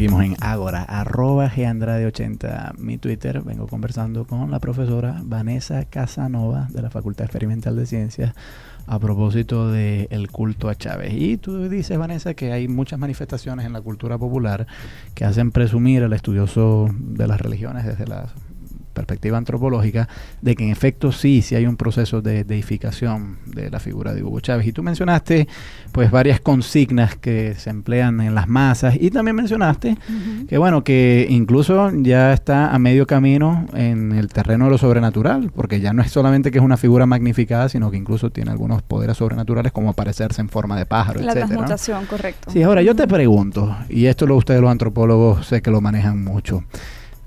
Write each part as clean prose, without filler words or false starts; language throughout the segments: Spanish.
Seguimos en Ágora, @Gandrade80, mi Twitter. Vengo conversando con la profesora Vanessa Casanova de la Facultad Experimental de Ciencias a propósito del culto a Chávez. Y tú dices, Vanessa, que hay muchas manifestaciones en la cultura popular que hacen presumir al estudioso de las religiones desde la perspectiva antropológica de que en efecto sí hay un proceso de deificación de la figura de Hugo Chávez. Y tú mencionaste pues varias consignas que se emplean en las masas y también mencionaste que bueno, que incluso ya está a medio camino en el terreno de lo sobrenatural, porque ya no es solamente que es una figura magnificada, sino que incluso tiene algunos poderes sobrenaturales como aparecerse en forma de pájaro, la etcétera, transmutación, ¿no? correcto. Sí, ahora yo te pregunto, y esto ustedes los antropólogos sé que lo manejan mucho,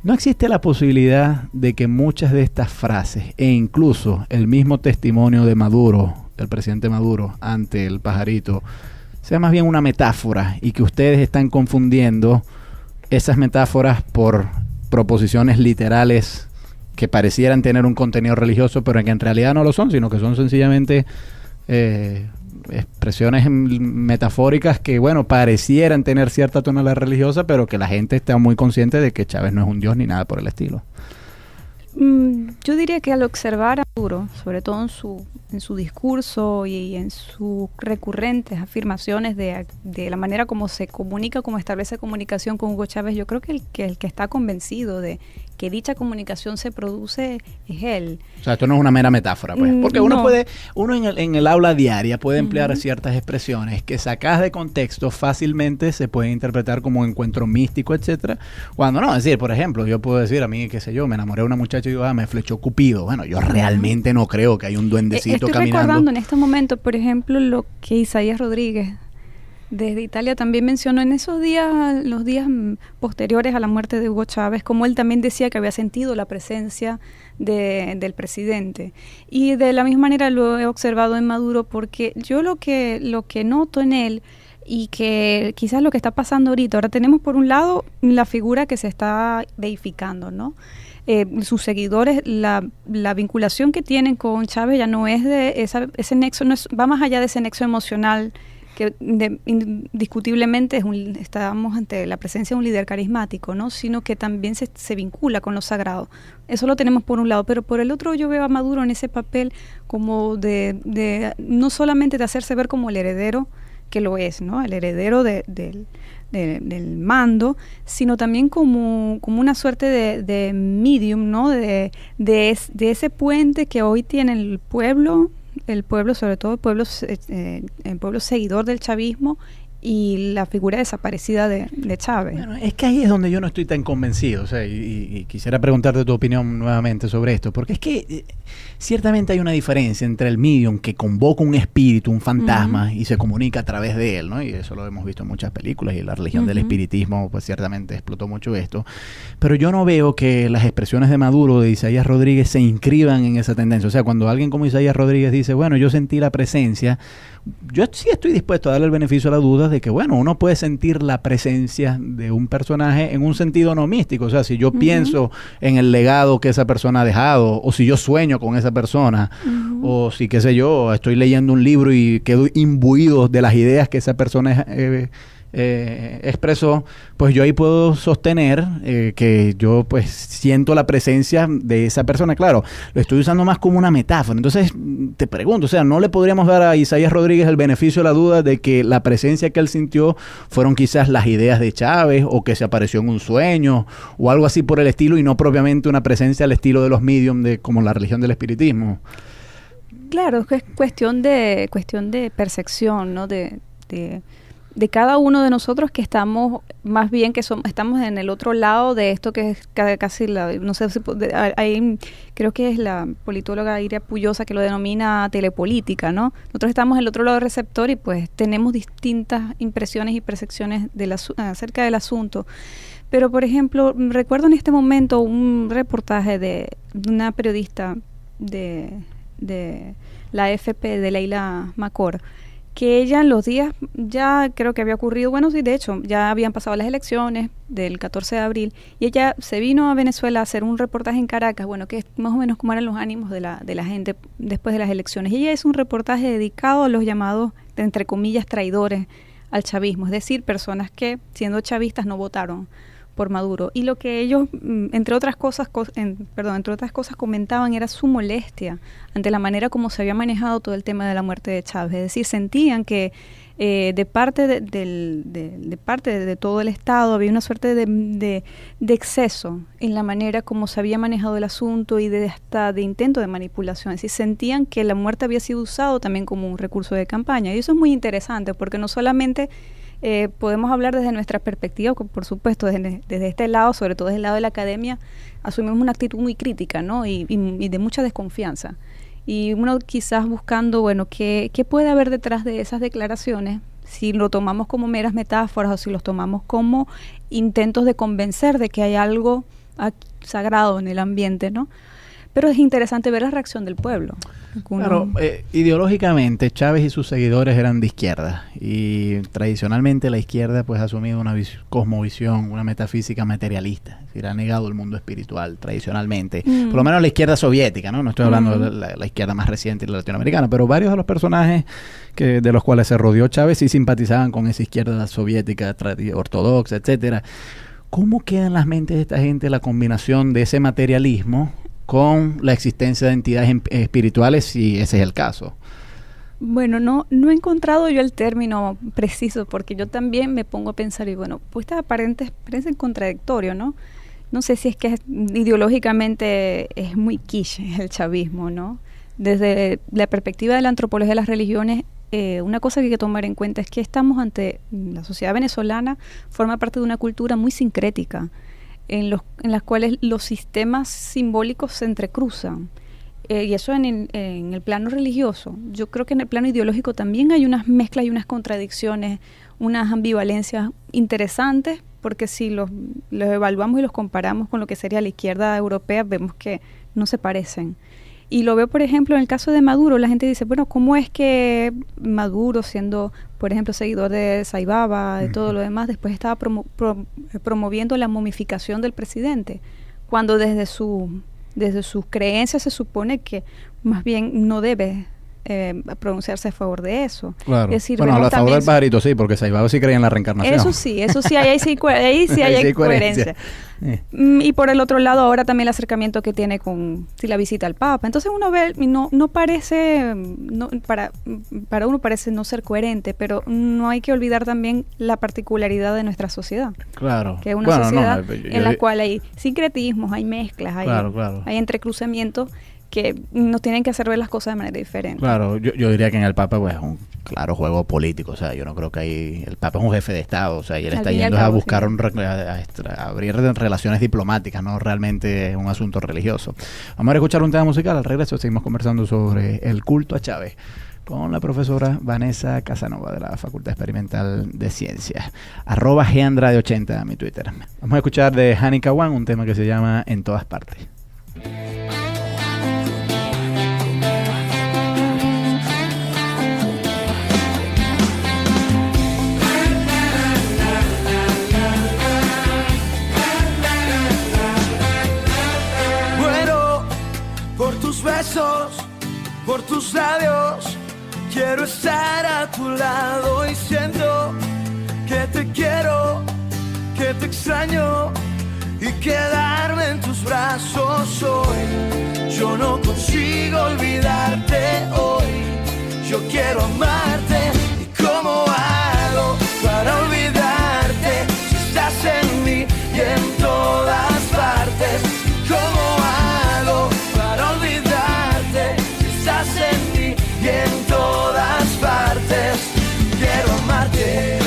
¿no existe la posibilidad de que muchas de estas frases e incluso el mismo testimonio de Maduro, del presidente Maduro, ante el pajarito, sea más bien una metáfora y que ustedes están confundiendo esas metáforas por proposiciones literales que parecieran tener un contenido religioso, pero que en realidad no lo son, sino que son sencillamente expresiones metafóricas que, bueno, parecieran tener cierta tonalidad religiosa, pero que la gente está muy consciente de que Chávez no es un dios ni nada por el estilo? Yo diría que al observar a Maduro, sobre todo en su discurso y en sus recurrentes afirmaciones de la manera como se comunica, como establece comunicación con Hugo Chávez, yo creo que el que está convencido de que dicha comunicación se produce es él. O sea, esto no es una mera metáfora, pues. Porque uno en el aula diaria puede emplear ciertas expresiones que sacadas de contexto fácilmente se pueden interpretar como un encuentro místico, etcétera. Cuando no, es decir, por ejemplo, yo puedo decir a mí, qué sé yo, me enamoré de una muchacha y digo, me flechó Cupido. Bueno, yo realmente no creo que hay un duendecito caminando. Estoy recordando en este momento, por ejemplo, lo que Isaías Rodríguez desde Italia también mencionó en esos días, los días posteriores a la muerte de Hugo Chávez, como él también decía que había sentido la presencia del presidente. Y de la misma manera lo he observado en Maduro, porque yo lo que noto en él, y que quizás lo que está pasando ahora tenemos por un lado la figura que se está deificando, ¿no? Sus seguidores, la vinculación que tienen con Chávez ya no es de ese nexo, va más allá de ese nexo emocional que indiscutiblemente estamos ante la presencia de un líder carismático, ¿no? Sino que también se vincula con lo sagrado. Eso lo tenemos por un lado, pero por el otro yo veo a Maduro en ese papel como de no solamente de hacerse ver como el heredero, que lo es, ¿no? El heredero del mando, sino también como una suerte de medium, ¿no? De ese puente que hoy tiene el pueblo, sobre todo el pueblo seguidor del chavismo, y la figura desaparecida de Chávez. Bueno, es que ahí es donde yo no estoy tan convencido, o sea, y quisiera preguntarte tu opinión nuevamente sobre esto, porque es que ciertamente hay una diferencia entre el medium que convoca un espíritu, un fantasma, y se comunica a través de él, ¿no? Y eso lo hemos visto en muchas películas, y la religión del espiritismo, pues ciertamente explotó mucho esto, pero yo no veo que las expresiones de Maduro, de Isaías Rodríguez, se inscriban en esa tendencia. O sea, cuando alguien como Isaías Rodríguez dice, bueno, yo sentí la presencia, yo sí estoy dispuesto a darle el beneficio a la duda de que, bueno, uno puede sentir la presencia de un personaje en un sentido no místico. O sea, si yo pienso en el legado que esa persona ha dejado, o si yo sueño con esa persona, o si, qué sé yo, estoy leyendo un libro y quedo imbuido de las ideas que esa persona expresó, pues yo ahí puedo sostener que yo pues siento la presencia de esa persona. Claro, lo estoy usando más como una metáfora. Entonces te pregunto, o sea, ¿no le podríamos dar a Isaías Rodríguez el beneficio de la duda de que la presencia que él sintió fueron quizás las ideas de Chávez, o que se apareció en un sueño o algo así por el estilo, y no propiamente una presencia al estilo de los medium como la religión del espiritismo? Claro, es cuestión de percepción, ¿no? De cada uno de nosotros, que estamos más bien estamos en el otro lado de esto, que es casi no sé si creo que es la politóloga Iria Puyosa que lo denomina telepolítica, ¿no? Nosotros estamos en el otro lado del receptor y pues tenemos distintas impresiones y percepciones acerca del asunto. Pero, por ejemplo, recuerdo en este momento un reportaje de una periodista de la AFP, de Leila Macor, que ella en los días, ya creo que había ocurrido, bueno, sí, de hecho, ya habían pasado las elecciones del 14 de abril, y ella se vino a Venezuela a hacer un reportaje en Caracas, bueno, que es más o menos cómo eran los ánimos de la gente después de las elecciones. Y ella hizo un reportaje dedicado a los llamados, entre comillas, traidores al chavismo, es decir, personas que siendo chavistas no votaron por Maduro. Y lo que ellos, entre otras cosas comentaban era su molestia ante la manera como se había manejado todo el tema de la muerte de Chávez. Es decir, sentían que de parte de todo el Estado había una suerte de exceso en la manera como se había manejado el asunto y hasta de intento de manipulación. Es decir, sentían que la muerte había sido usado también como un recurso de campaña. Y eso es muy interesante porque no solamente podemos hablar desde nuestra perspectiva, por supuesto, desde este lado, sobre todo desde el lado de la academia, asumimos una actitud muy crítica, ¿no? y de mucha desconfianza. Y uno quizás buscando, bueno, ¿qué puede haber detrás de esas declaraciones? Si lo tomamos como meras metáforas o si los tomamos como intentos de convencer de que hay algo sagrado en el ambiente, ¿no? Pero es interesante ver la reacción del pueblo. Claro, ideológicamente Chávez y sus seguidores eran de izquierda y tradicionalmente la izquierda pues ha asumido una cosmovisión, una metafísica materialista, es decir, ha negado el mundo espiritual tradicionalmente, por lo menos la izquierda soviética, no estoy hablando de la izquierda más reciente y la latinoamericana, pero varios de los personajes de los cuales se rodeó Chávez sí simpatizaban con esa izquierda soviética, ortodoxa, etcétera. ¿Cómo queda en las mentes de esta gente la combinación de ese materialismo con la existencia de entidades espirituales, si ese es el caso? Bueno, no he encontrado yo el término preciso, porque yo también me pongo a pensar, y bueno, pues parecen contradictorio, ¿no? No sé si es que ideológicamente es muy quiche el chavismo, ¿no? Desde la perspectiva de la antropología de las religiones, una cosa que hay que tomar en cuenta es que estamos ante la sociedad venezolana, forma parte de una cultura muy sincrética, en las cuales los sistemas simbólicos se entrecruzan. Y eso en el plano religioso. Yo creo que en el plano ideológico también hay unas mezclas y unas contradicciones, unas ambivalencias interesantes, porque si los evaluamos y los comparamos con lo que sería la izquierda europea, vemos que no se parecen. Y lo veo, por ejemplo, en el caso de Maduro. La gente dice, bueno, ¿cómo es que Maduro, siendo, por ejemplo, seguidor de Saibaba, de todo lo demás, después estaba promoviendo la momificación del presidente? Cuando desde sus creencias se supone que más bien no debe pronunciarse a favor de eso. Claro. Es decir, bueno, a favor del pajarito sí, porque Saibaba sí creía en la reencarnación. Eso sí, ahí sí hay coherencia. Y por el otro lado, ahora también el acercamiento que tiene con la visita al Papa. Entonces uno ve, no parece, para uno parece no ser coherente, pero no hay que olvidar también la particularidad de nuestra sociedad. Claro. Que es una sociedad en la cual hay sincretismos, hay mezclas, hay entrecruzamientos que nos tienen que hacer ver las cosas de manera diferente. Claro, yo diría que en el Papa pues es un claro juego político, o sea, yo no creo que ahí el Papa es un jefe de Estado, o sea, y él está yendo a buscar a abrir relaciones diplomáticas, no realmente es un asunto religioso. Vamos a escuchar un tema musical, al regreso seguimos conversando sobre el culto a Chávez con la profesora Vanessa Casanova de la Facultad Experimental de Ciencias. @Gandrade80 mi Twitter. Vamos a escuchar de Hani Kawan un tema que se llama En Todas Partes. Besos por tus labios, quiero estar a tu lado y siento que te quiero, que te extraño y quedarme en tus brazos hoy. Yo no consigo olvidarte hoy, yo quiero amarte y cómo hago para olvidarte si estás en mí y en todas partes. ¿Cómo hago para olvidarte si estás en mí y en todas partes? Quiero amarte.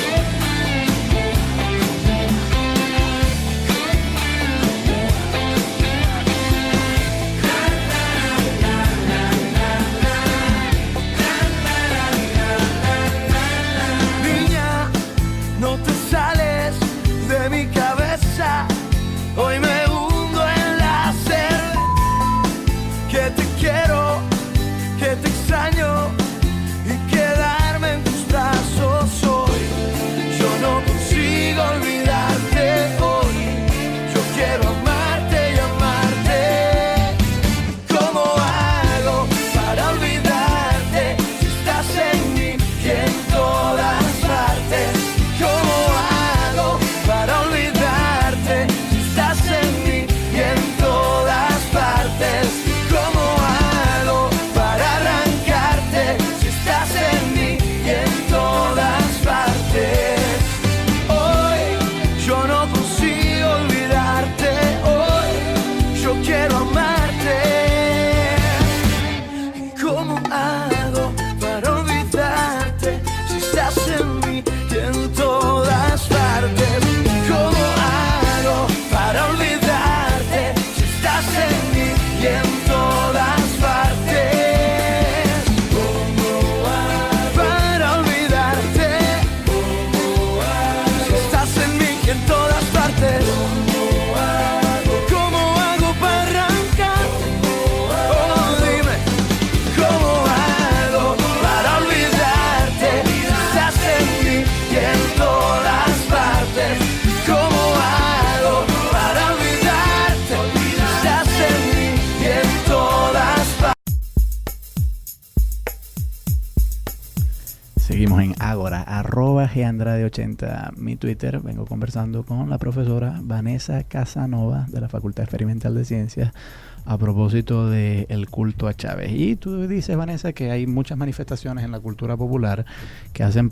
Ágora, @gandrade80, mi Twitter. Vengo conversando con la profesora Vanessa Casanova de la Facultad Experimental de Ciencias a propósito del culto a Chávez. Y tú dices, Vanessa, que hay muchas manifestaciones en la cultura popular que hacen